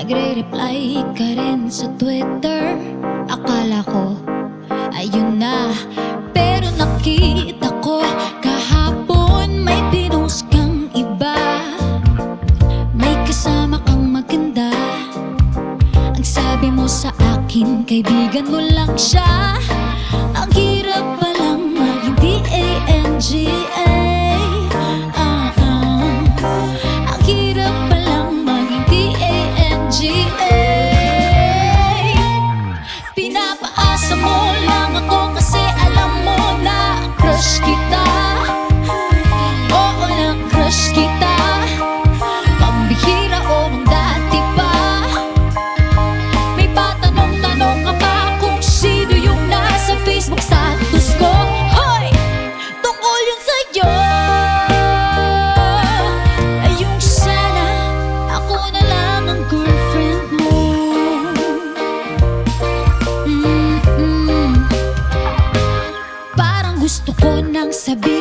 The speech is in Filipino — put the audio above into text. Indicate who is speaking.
Speaker 1: nagre-reply ka rin sa Twitter. Akala ko ayun na, pero nakita ko kahapon may pinost kang iba. May kasama kang maganda. Ang sabi mo sa akin, kaibigan mo lang siya. Ang hirap palang maging D-A-N-G-A. Ang hirap palang maging D-A-N-G-A. Pinapaasa mo lang ako kasi alam mo na crush kita. Oo, na crush kita. Pambihira o ang dati pa. May patanong-tanong ka pa kung sino yung nasa Facebook status ko. Hoy! Tungkol yun sa'yo. Ay yung sana ako na lang ang girlfriend mo. Parang gusto ko nang sabihin